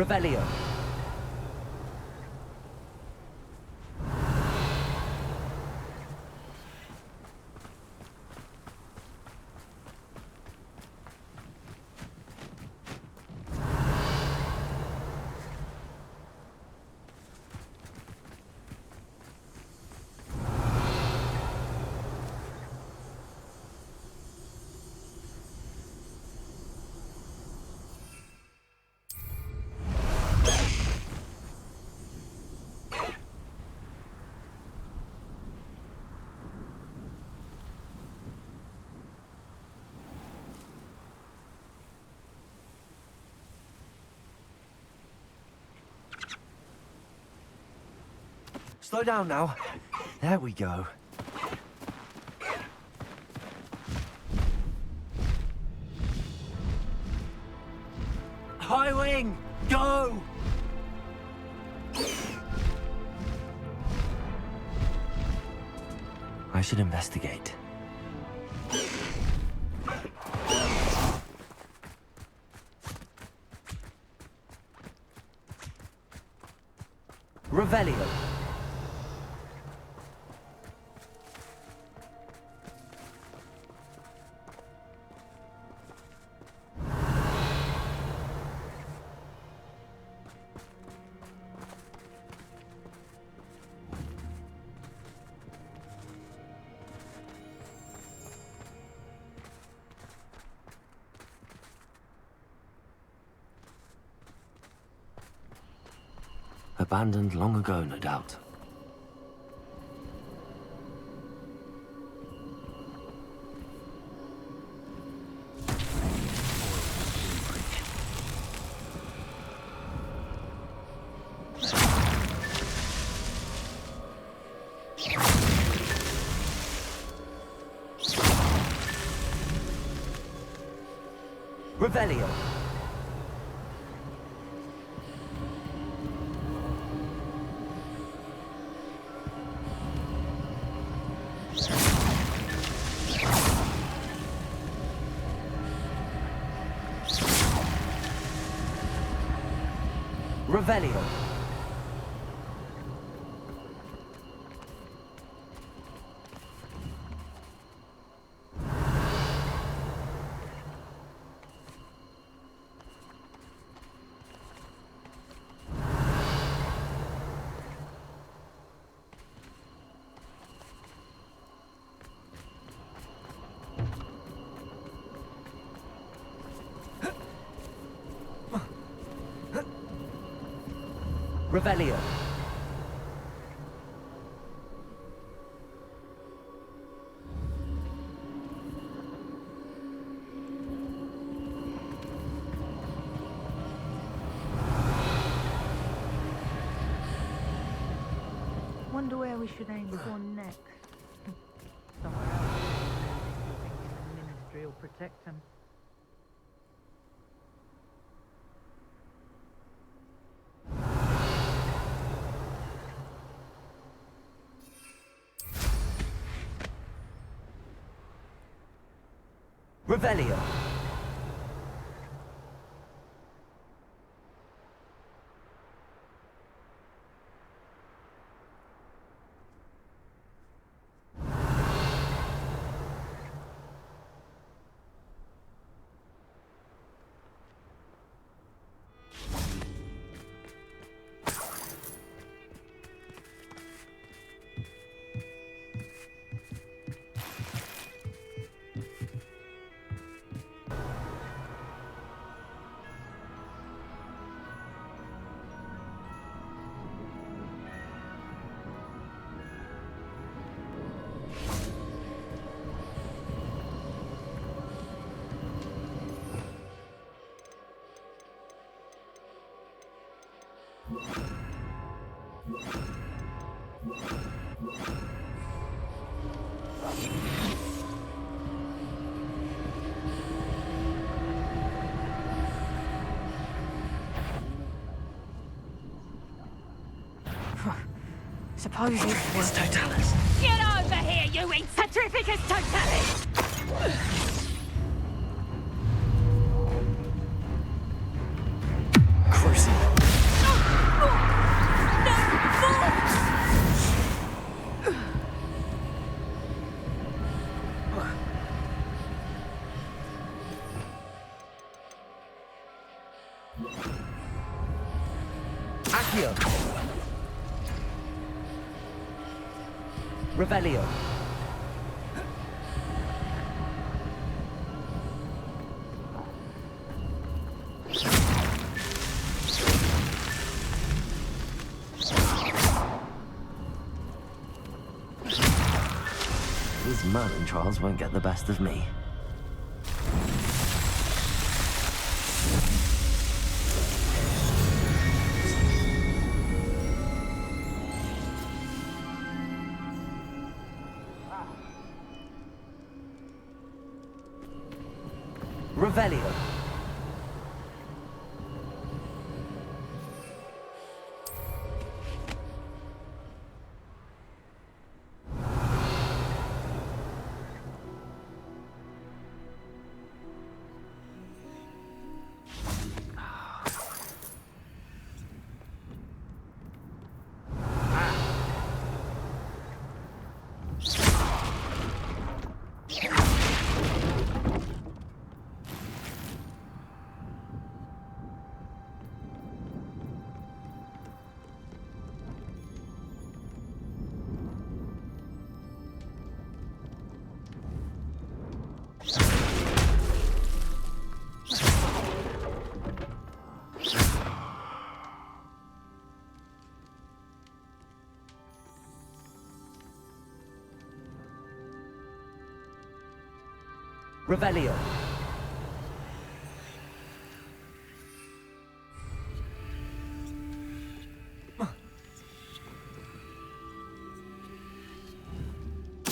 Revelio. Slow down now. There we go. High wing, go! I should investigate. Revelio. Abandoned long ago, no doubt. Revelio. Revelio. Revelio. Wonder where we should aim for next. Somewhere else. The ministry will protect them. Revelio. Suppose it's Totalis. Get over here, you Insatrificus Totalis! Crucible. Accio. Revelio. These Merlin trials won't get the best of me. Revelio. Revelio.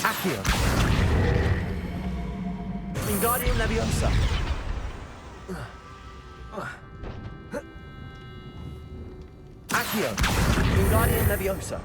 Accio. Wingardium Leviosa. Accio. Wingardium Leviosa.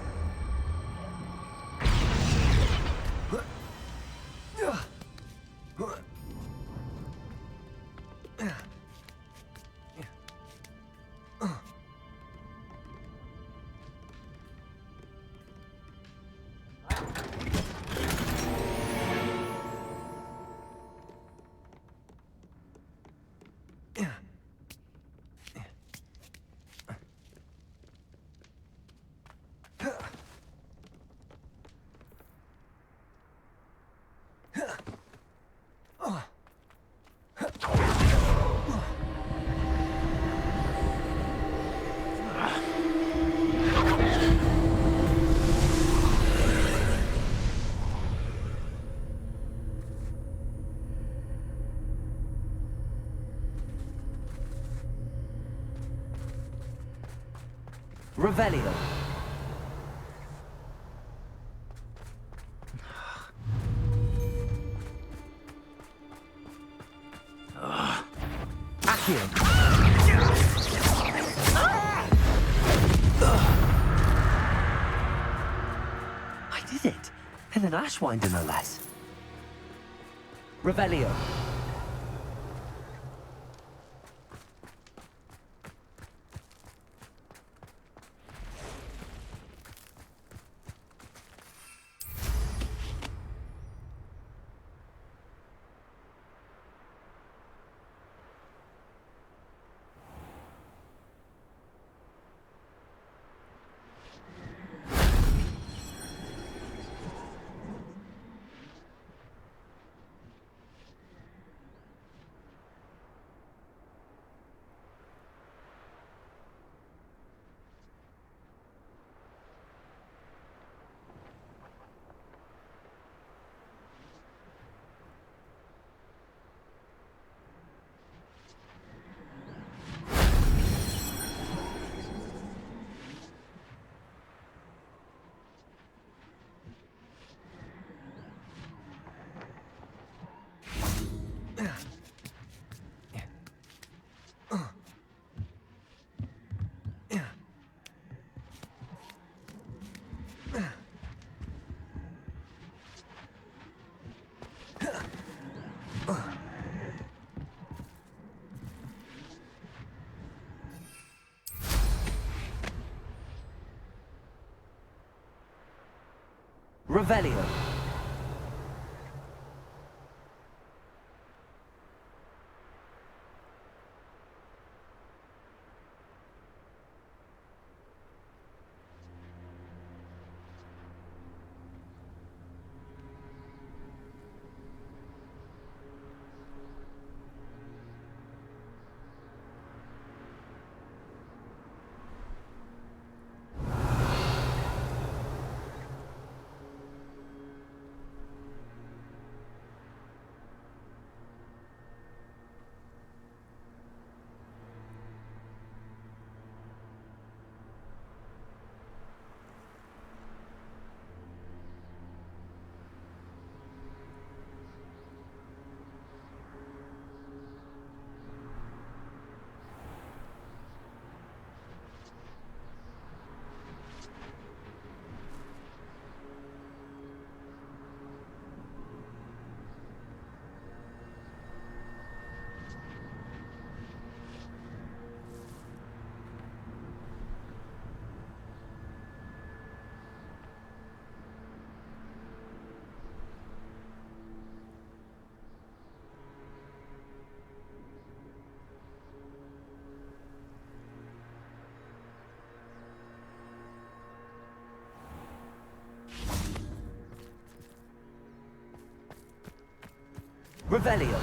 Revelio. Accio. I did it! And an Ashwinder, no less. Revelio. Revelio. Revelio.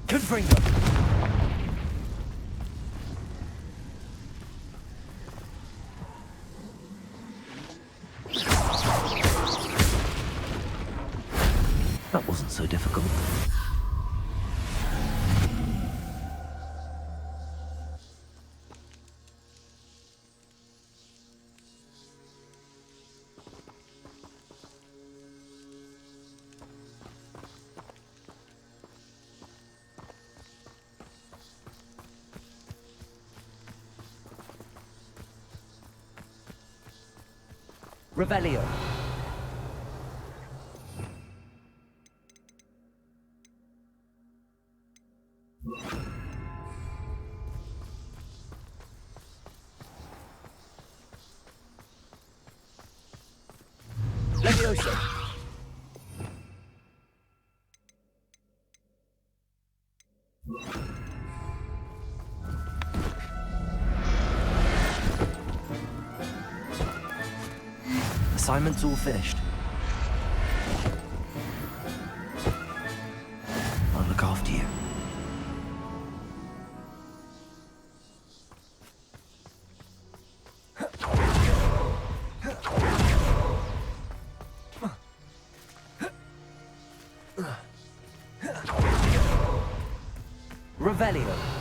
Confringo. That wasn't so difficult. Revelio. Levioso. Assignment's all finished. I'll look after you. Revelio.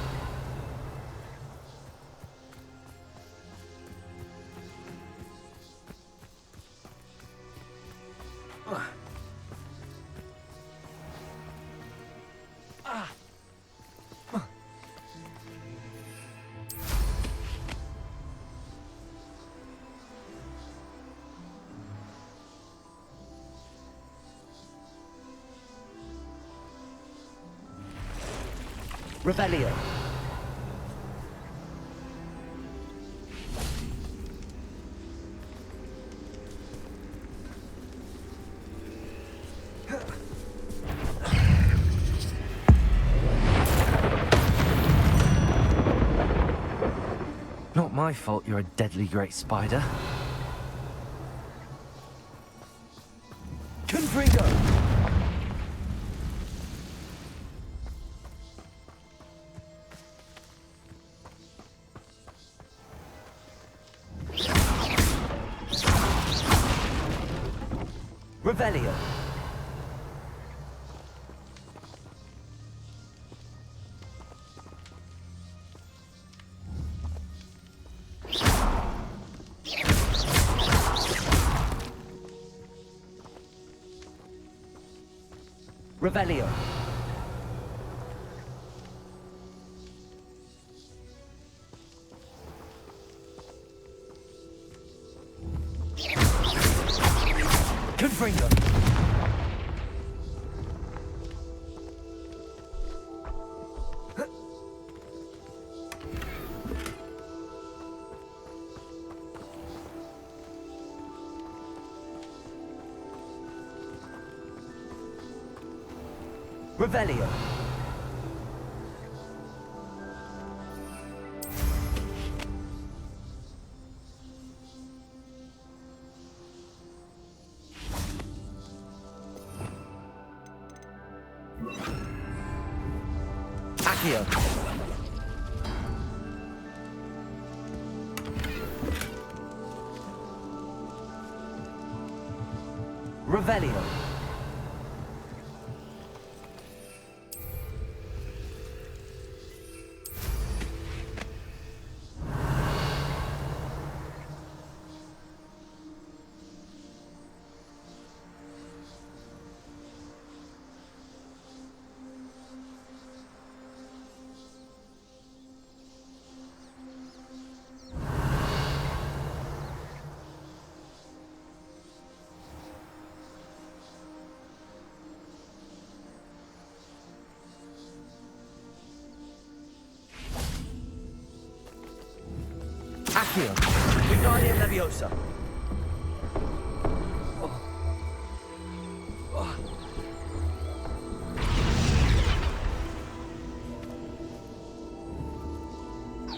Revelio. Not my fault you're a deadly great spider. Confringo. Revelio. Revelio. Confringo. Revelio. Accio. Revelio. Accio. Wingardium Leviosa.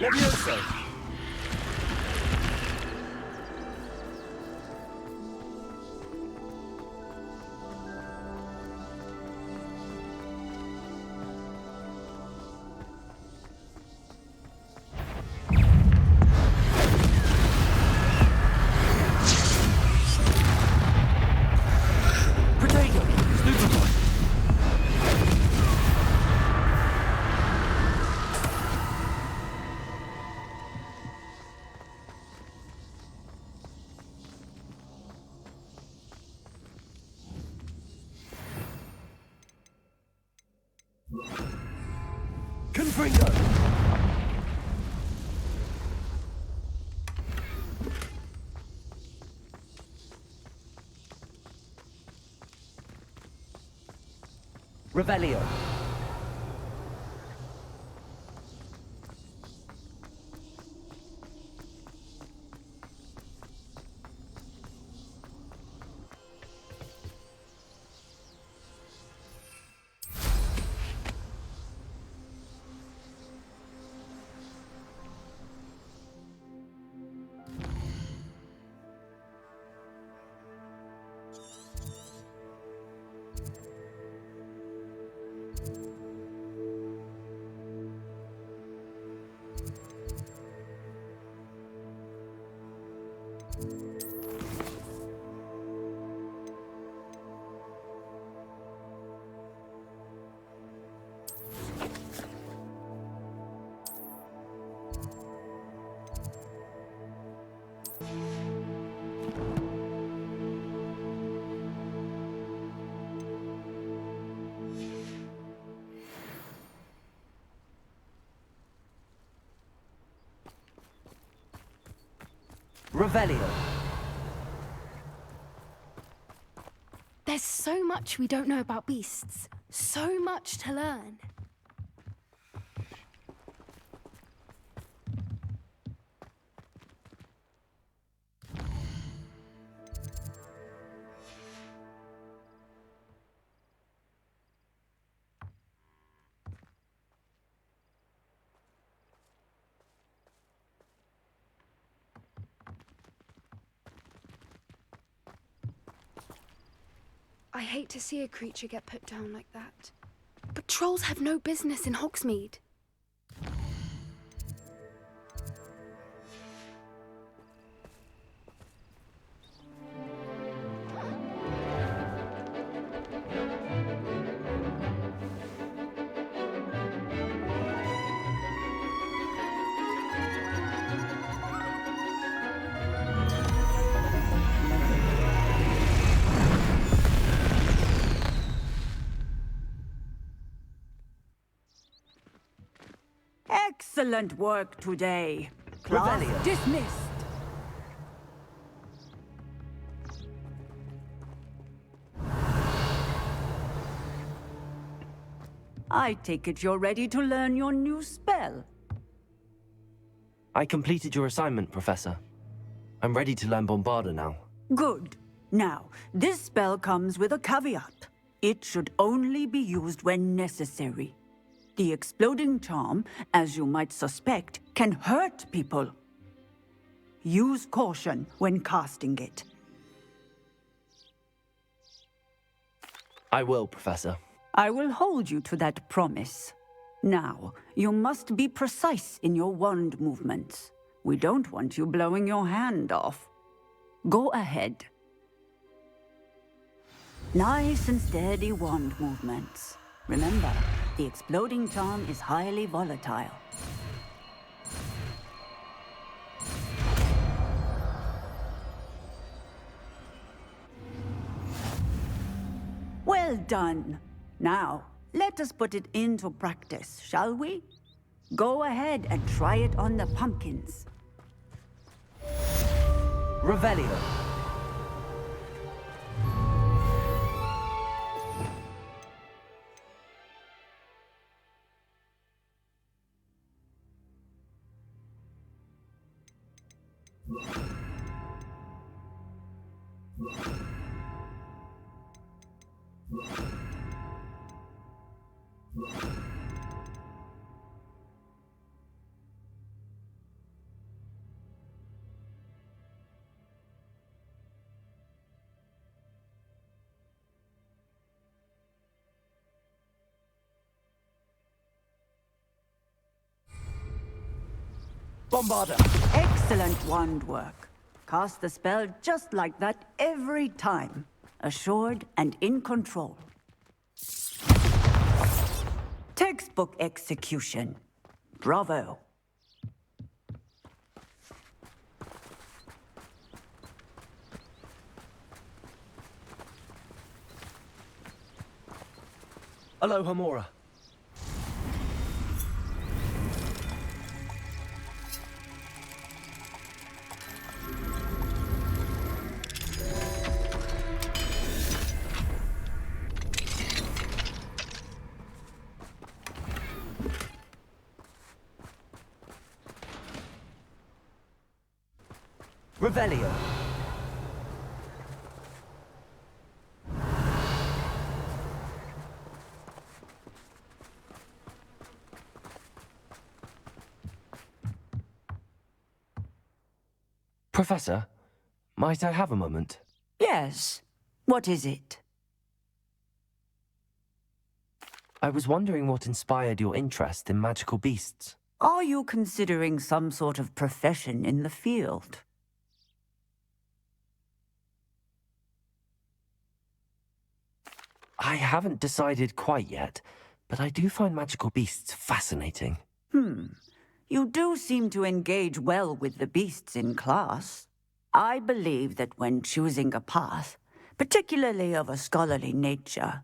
Leviosa. Confringo. Revelio. Revelio. There's so much we don't know about beasts. So much to learn. I hate to see a creature get put down like that. But trolls have no business in Hogsmeade. Excellent work today. Class Revelio. dismissed. I take it you're ready to learn your new spell. I completed your assignment, Professor. I'm ready to learn Bombarda now. Good. Now, this spell comes with a caveat. It should only be used when necessary. The exploding charm, as you might suspect, can hurt people. Use caution when casting it. I will, Professor. I will hold you to that promise. Now, you must be precise in your wand movements. We don't want you blowing your hand off. Go ahead. Nice and steady wand movements. Remember, the exploding charm is highly volatile. Well done. Now, let us put it into practice, shall we? Go ahead and try it on the pumpkins. Revelio. Bombarda. Excellent wand work. Cast the spell just like that every time. Assured and in control. Textbook execution. Bravo. Aloha Mora. Revelio. Professor, might I have a moment? Yes. What is it? I was wondering what inspired your interest in magical beasts. Are you considering some sort of profession in the field? I haven't decided quite yet, but I do find magical beasts fascinating. You do seem to engage well with the beasts in class. I believe that when choosing a path, particularly of a scholarly nature,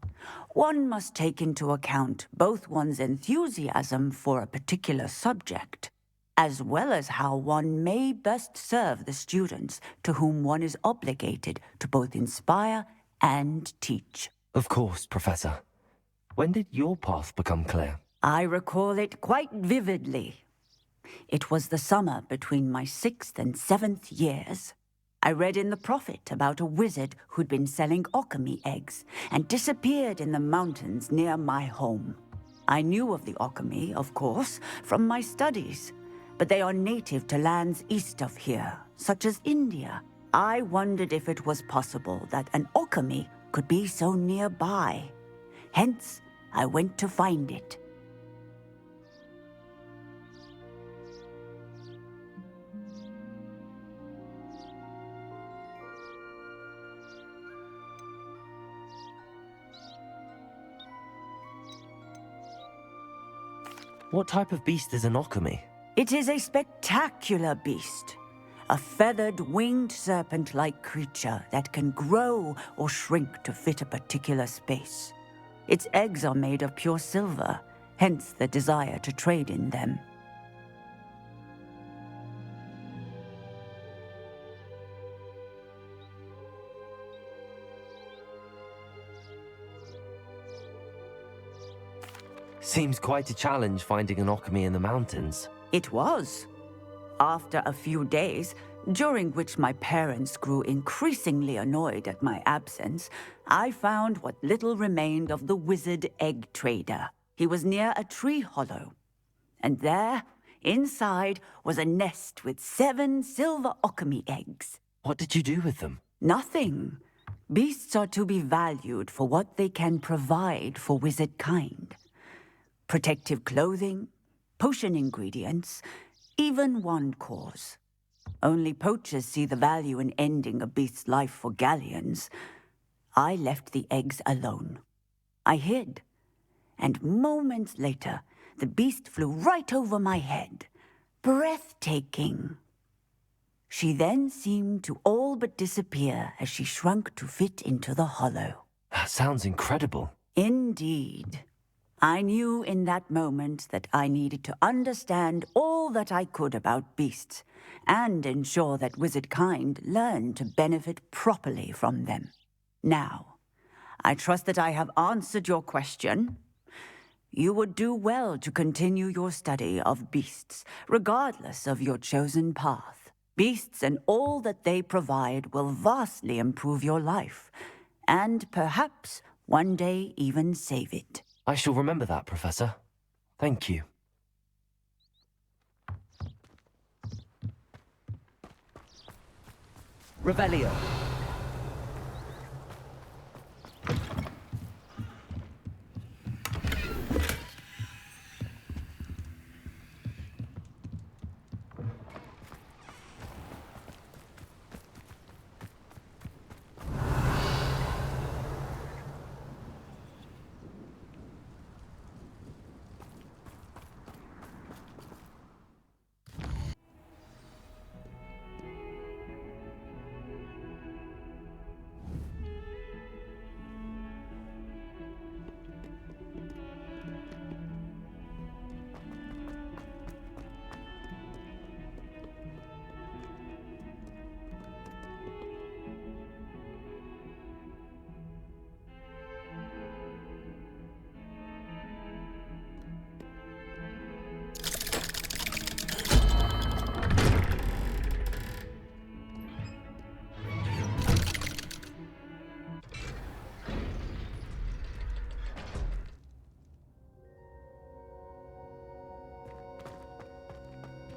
one must take into account both one's enthusiasm for a particular subject, as well as how one may best serve the students to whom one is obligated to both inspire and teach. Of course, Professor. When did your path become clear? I recall it quite vividly. It was the summer between my 6th and 7th years. I read in the Prophet about a wizard who'd been selling alchemy eggs and disappeared in the mountains near my home. I knew of the alchemy, of course, from my studies, but they are native to lands east of here, such as India. I wondered if it was possible that an alchemy could be so nearby. Hence, I went to find it. What type of beast is an alchemy? It is a spectacular beast. A feathered, winged serpent-like creature that can grow or shrink to fit a particular space. Its eggs are made of pure silver, hence the desire to trade in them. Seems quite a challenge finding an alchemy in the mountains. It was. After a few days, during which my parents grew increasingly annoyed at my absence, I found what little remained of the wizard egg trader. He was near a tree hollow. And there, inside, was a nest with 7 silver alchemy eggs. What did you do with them? Nothing. Beasts are to be valued for what they can provide for wizard kind. Protective clothing, potion ingredients, even wand cores. Only poachers see the value in ending a beast's life for galleons. I left the eggs alone. I hid. And moments later, the beast flew right over my head. Breathtaking. She then seemed to all but disappear as she shrunk to fit into the hollow. That sounds incredible. Indeed. I knew in that moment that I needed to understand all that I could about beasts and ensure that wizard kind learned to benefit properly from them. Now, I trust that I have answered your question. You would do well to continue your study of beasts, regardless of your chosen path. Beasts and all that they provide will vastly improve your life, and perhaps one day even save it. I shall remember that, Professor. Thank you. Revelio.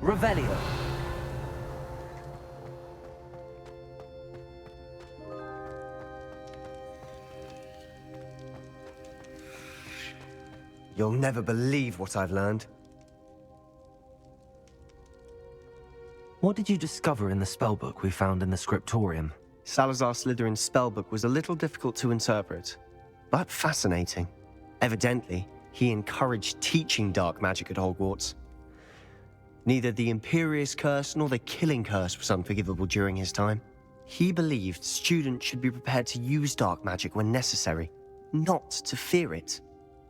Revelio. You'll never believe what I've learned. What did you discover in the spellbook we found in the scriptorium? Salazar Slytherin's spellbook was a little difficult to interpret, but fascinating. Evidently, he encouraged teaching dark magic at Hogwarts. Neither the Imperious Curse nor the Killing Curse was unforgivable during his time. He believed students should be prepared to use dark magic when necessary, not to fear it.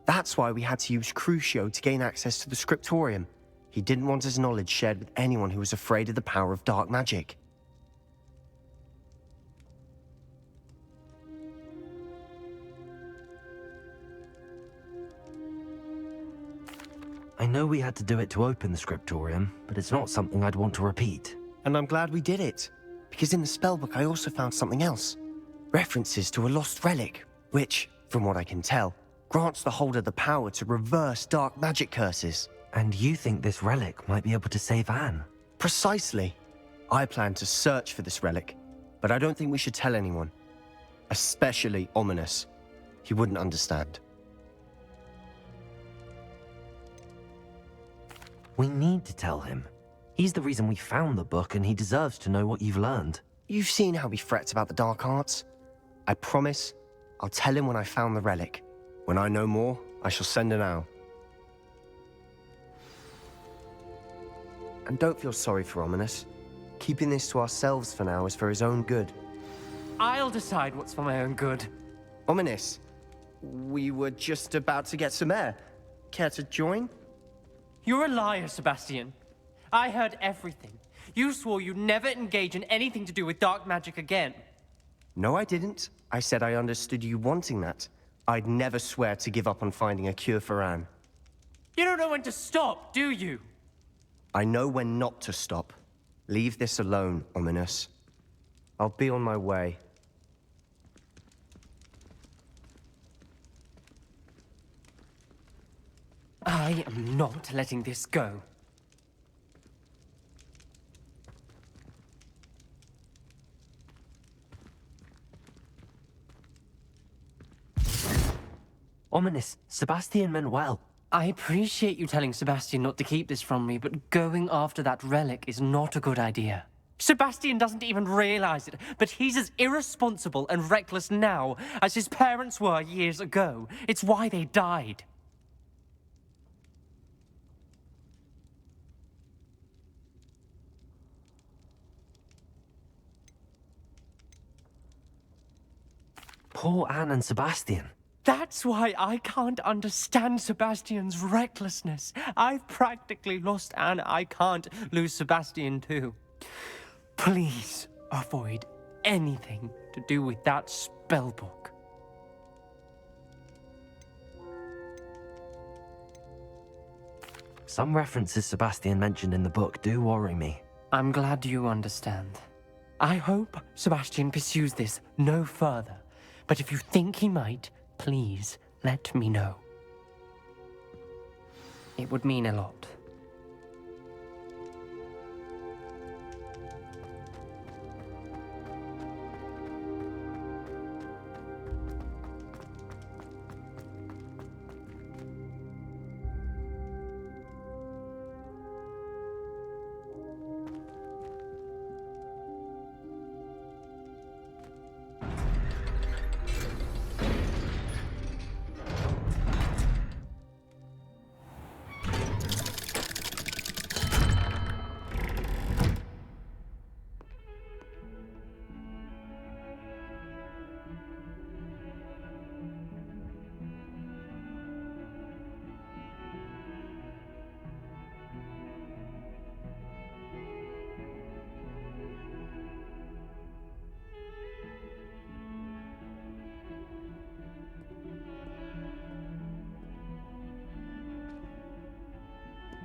That's why we had to use Crucio to gain access to the scriptorium. He didn't want his knowledge shared with anyone who was afraid of the power of dark magic. I know we had to do it to open the scriptorium, but it's not something I'd want to repeat. And I'm glad we did it, because in the spellbook I also found something else. References to a lost relic, which, from what I can tell, grants the holder the power to reverse dark magic curses. And you think this relic might be able to save Anne? Precisely. I plan to search for this relic, but I don't think we should tell anyone. Especially Ominous. He wouldn't understand. We need to tell him. He's the reason we found the book, and he deserves to know what you've learned. You've seen how he frets about the dark arts. I promise I'll tell him when I found the relic. When I know more, I shall send an owl. And don't feel sorry for Ominous. Keeping this to ourselves for now is for his own good. I'll decide what's for my own good. Ominous, we were just about to get some air. Care to join? You're a liar, Sebastian. I heard everything. You swore you'd never engage in anything to do with dark magic again. No, I didn't. I said I understood you wanting that. I'd never swear to give up on finding a cure for Anne. You don't know when to stop, do you? I know when not to stop. Leave this alone, Ominous. I'll be on my way. I am not letting this go. Ominous, Sebastian meant well. I appreciate you telling Sebastian not to keep this from me, but going after that relic is not a good idea. Sebastian doesn't even realize it, but he's as irresponsible and reckless now as his parents were years ago. It's why they died. Poor Anne and Sebastian. That's why I can't understand Sebastian's recklessness. I've practically lost Anne. I can't lose Sebastian too. Please avoid anything to do with that spellbook. Some references Sebastian mentioned in the book do worry me. I'm glad you understand. I hope Sebastian pursues this no further. But if you think he might, please let me know. It would mean a lot.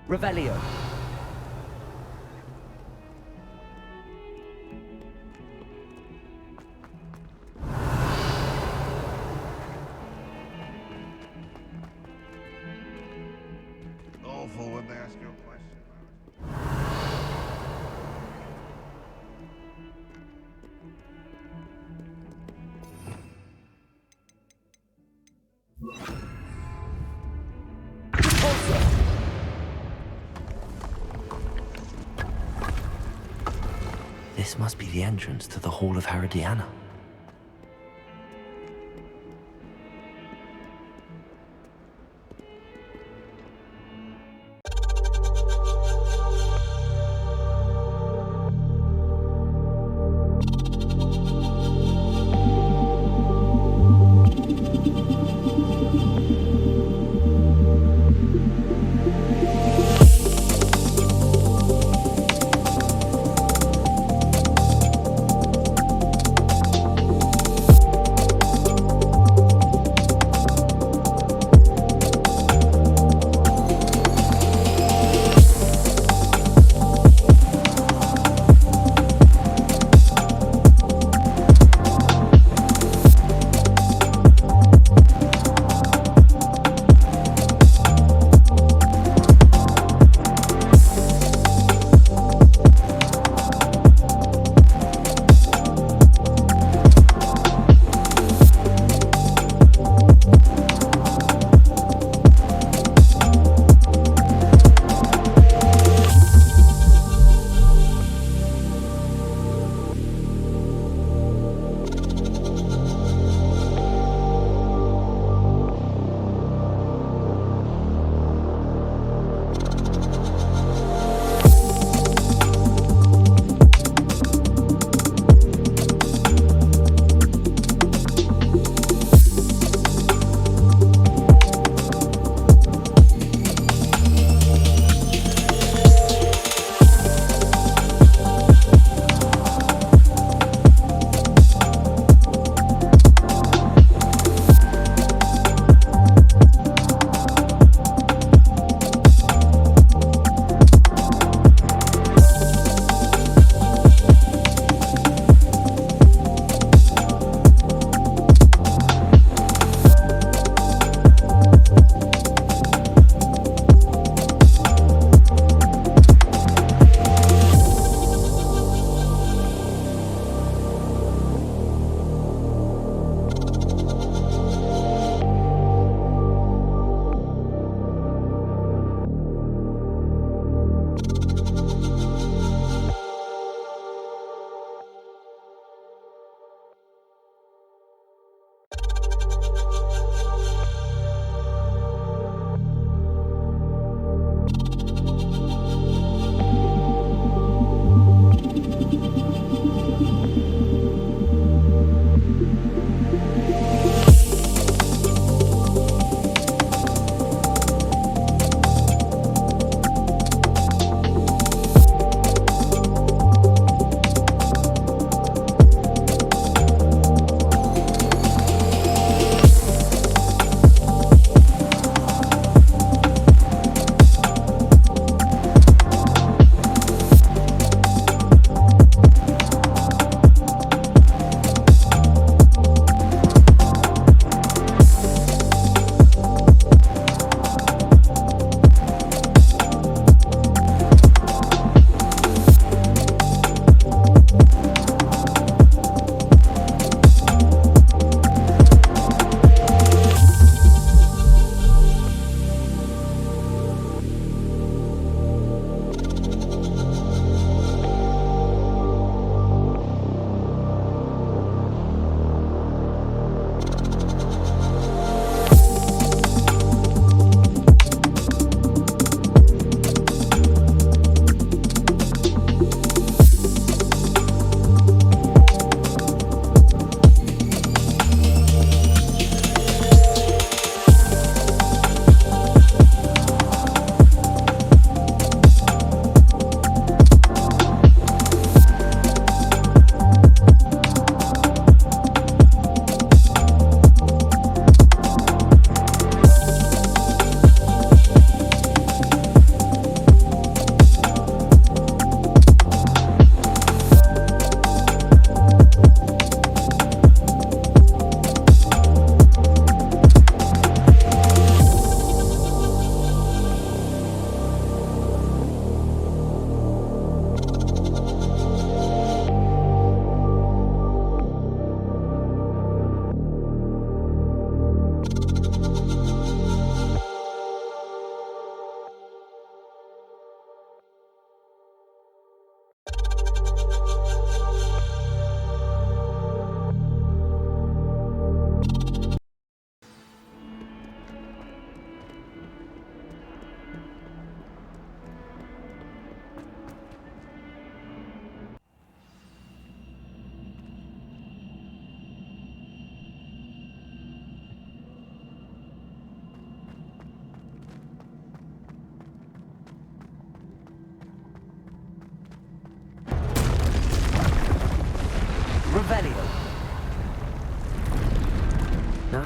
Revelio. Awful when they ask you a question. This must be the entrance to the Hall of Herodiana.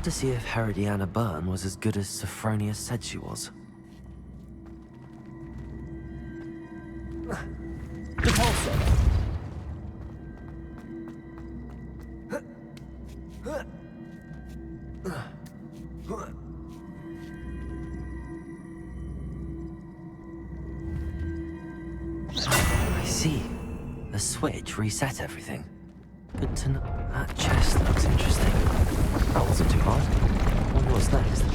About to see if Herodiana Byrne was as good as Sophronia said she was. Depulso. I see. The switch reset everything. Good to know. That chest looks interesting. That wasn't too hard. Wonder what's next.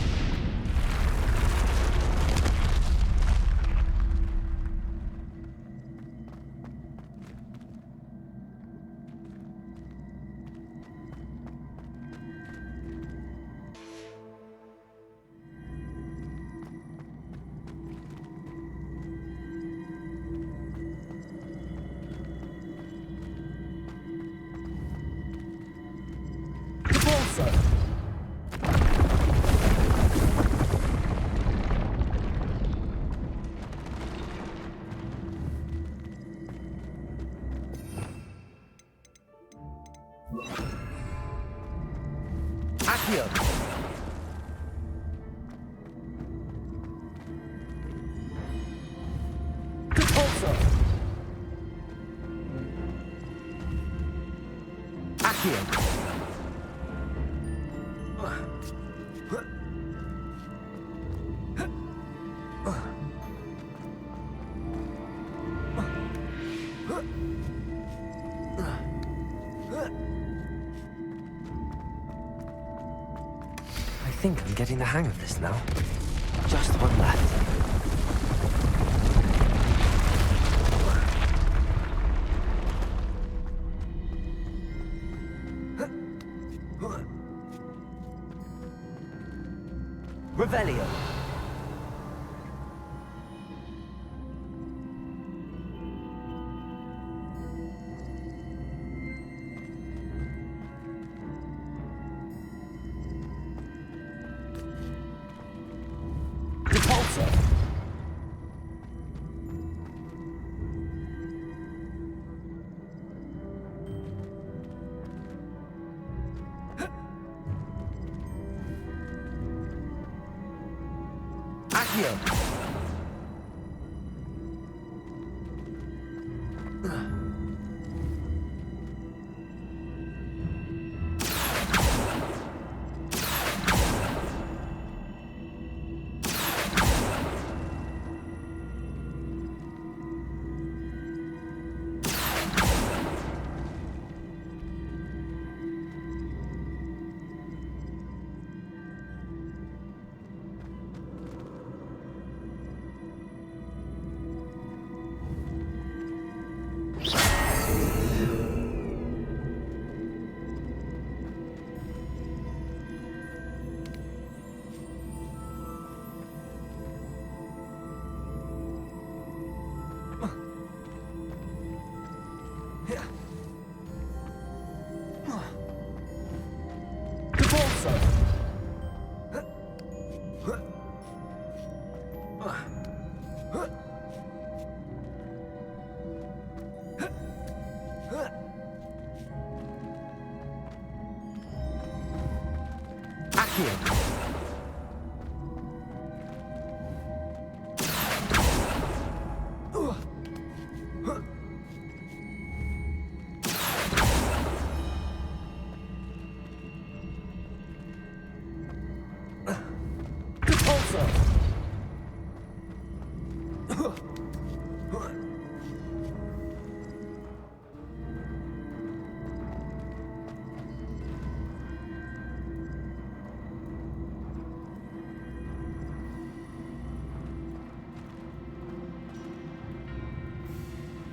Accio. Depulso. Accio. I think I'm getting the hang of this now. Just one left. Revelio. Depulso. Accio.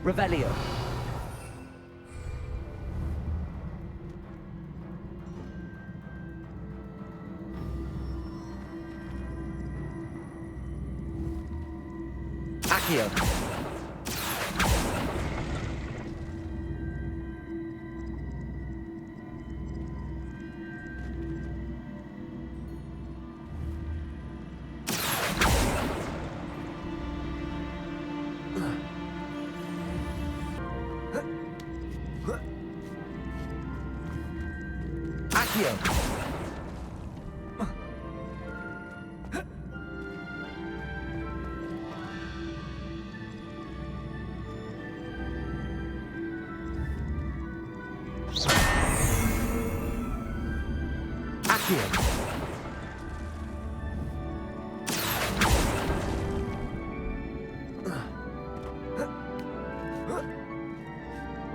Revelio. Accio. Accio.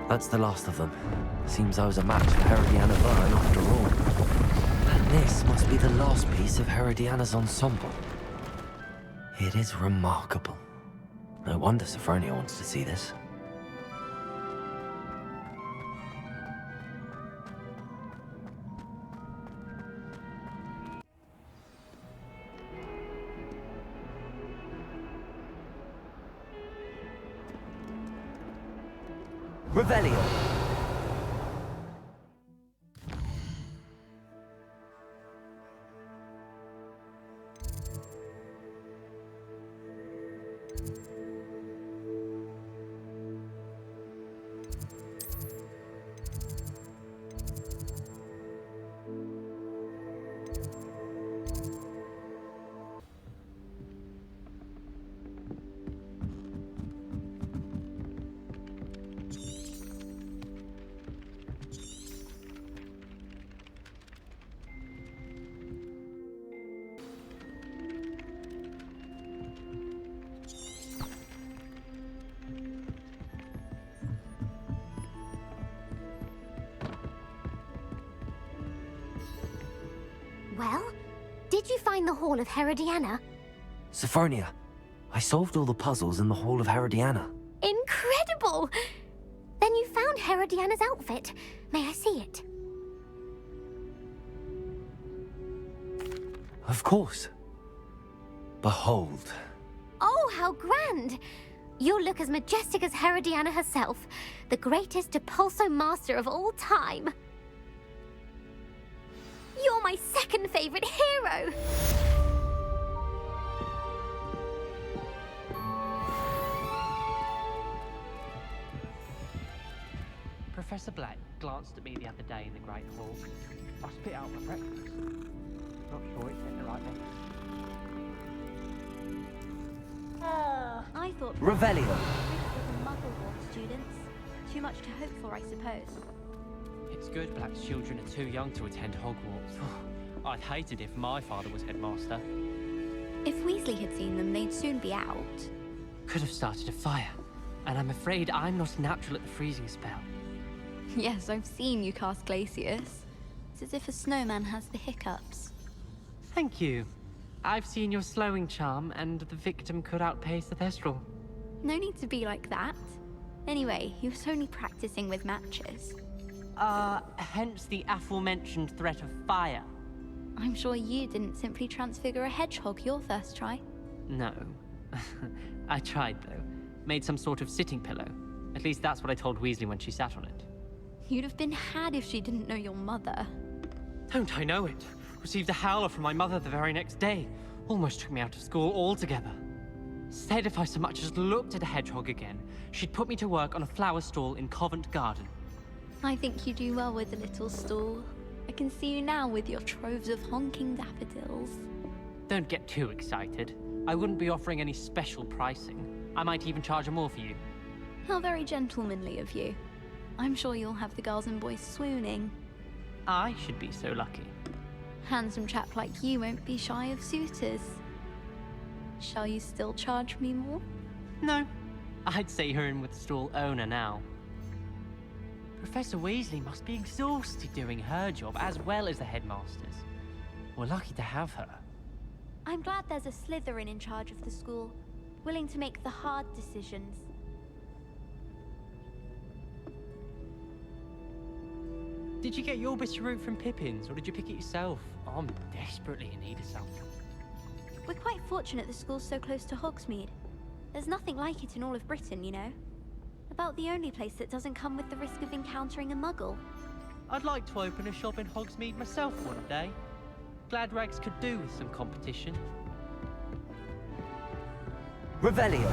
That's the last of them. Seems I was a match for Herodiana Byrne after all. And this must be the last piece of Herodiana's ensemble. It is remarkable. No wonder Sophronia wants to see this. Revelio. Well, did you find the Hall of Herodiana? Sophronia, I solved all the puzzles in the Hall of Herodiana. Incredible! Then you found Herodiana's outfit. May I see it? Of course. Behold. Oh, how grand! You'll look as majestic as Herodiana herself, the greatest depulso master of all time. You're my second favorite hero! Professor Black glanced at me the other day in the Great Hall. I spit out my breakfast. Not sure it said the right thing. I thought Revelio. was a Muggle students. Too much to hope for, I suppose. It's good Black's children are too young to attend Hogwarts. I'd hate it if my father was headmaster. If Weasley had seen them, they'd soon be out. Could have started a fire. And I'm afraid I'm not natural at the freezing spell. Yes, I've seen you cast Glacius. It's as if a snowman has the hiccups. Thank you. I've seen your slowing charm, and the victim could outpace the Thestral. No need to be like that. Anyway, he was only practicing with matches. Hence the aforementioned threat of fire. I'm sure you didn't simply transfigure a hedgehog your first try. No. I tried, though. Made some sort of sitting pillow. At least that's what I told Weasley when she sat on it. You'd have been had if she didn't know your mother. Don't I know it? Received a howler from my mother the very next day. Almost took me out of school altogether. Said if I so much as looked at a hedgehog again, she'd put me to work on a flower stall in Covent Garden. I think you do well with the little stall. I can see you now with your troves of honking daffodils. Don't get too excited. I wouldn't be offering any special pricing. I might even charge more for you. How very gentlemanly of you. I'm sure you'll have the girls and boys swooning. I should be so lucky. Handsome chap like you won't be shy of suitors. Shall you still charge me more? No. I'd say you're in with the stall owner now. Professor Weasley must be exhausted doing her job as well as the headmaster's. We're lucky to have her. I'm glad there's a Slytherin in charge of the school, willing to make the hard decisions. Did you get your Bitterroot from Pippin's, or did you pick it yourself? I'm desperately in need of something. We're quite fortunate the school's so close to Hogsmeade. There's nothing like it in all of Britain, you know. About the only place that doesn't come with the risk of encountering a muggle. I'd like to open a shop in Hogsmeade myself one day. Glad Rags could do with some competition. Revelio.